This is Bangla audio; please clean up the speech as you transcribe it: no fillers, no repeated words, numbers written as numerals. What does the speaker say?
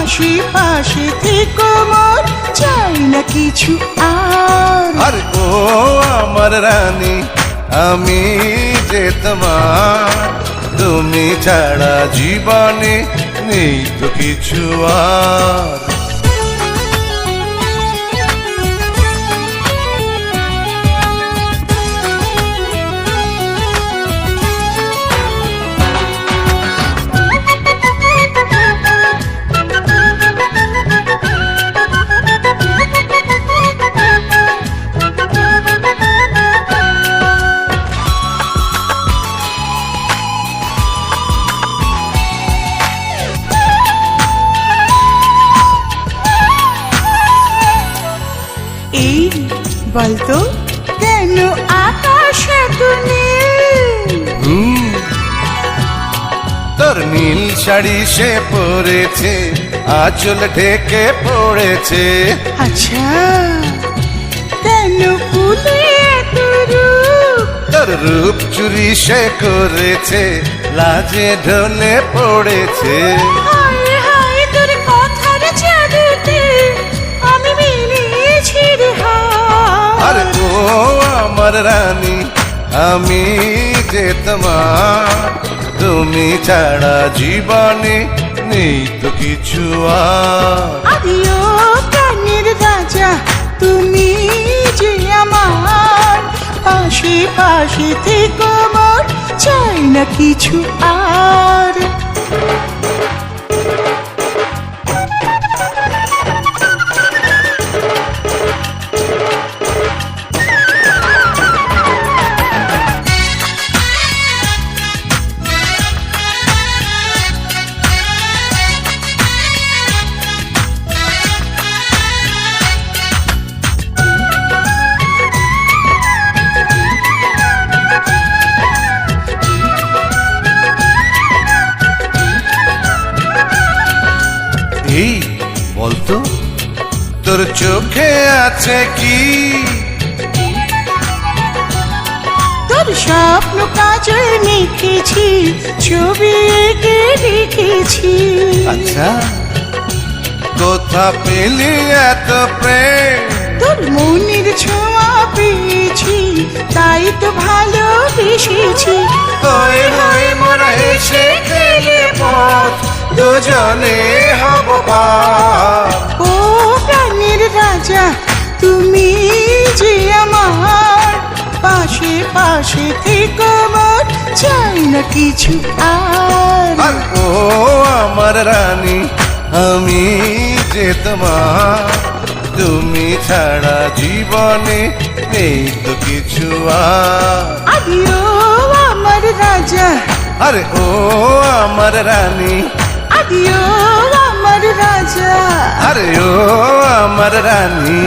পাশে পাশে থেকো মোর, চাই না কিছু আর। আর ও আমার রানী, আমি যে তোমার, তুমি ছাড়া জীবনে নেই তো কিছু আর। এই বলতো কেন আকাশ এত নীল? তোর নীল শাড়ি সে পরেছে, আঁচল ঢেকে পড়েছে। আচ্ছা, কেন ফুলে এত রূপ? তোর রূপ চুরি সে করেছে, লাজে ঢলে পড়েছে। হায় হায় তোর কথার জাদুতে আমি মিলেছি রে হার। আর ও আমার রানী, আমি যে তোমার, তুমি ছাড়া জীবনে নেই তো কিছু আর। আদিও প্রাণের রাজা, তুমি যে আমার, পাশে পাশে থেকো মোর, চাই না কিছু আর। এই বলতো তোর চোখে আছে কি? তোর স্বপ্ন কাজল মেখেছি, ছবি এঁকে রেখেছি। আচ্ছা, কোথা পেলি এত প্রেম? তোর মনের ছোঁয়া পেয়েছি, তাই তো ভালোবেসেছি। হয়ে হয়ে মোরা এসে খেলে পথ, দুজনে হব পার। ও প্রাণের রাজা, তুমি যে আমার, পাশে পাশে থেকো মোর, চাই না কিছু আর। আর ও আমার রানী, আমি যে তোমার, তুমি ছাড়া জীবনে নেই তো কিছু আর। আদিও আমার রাজা, আরে ও আমার রানী, আদিও আমার রাজা। আরে ও আমার রানী।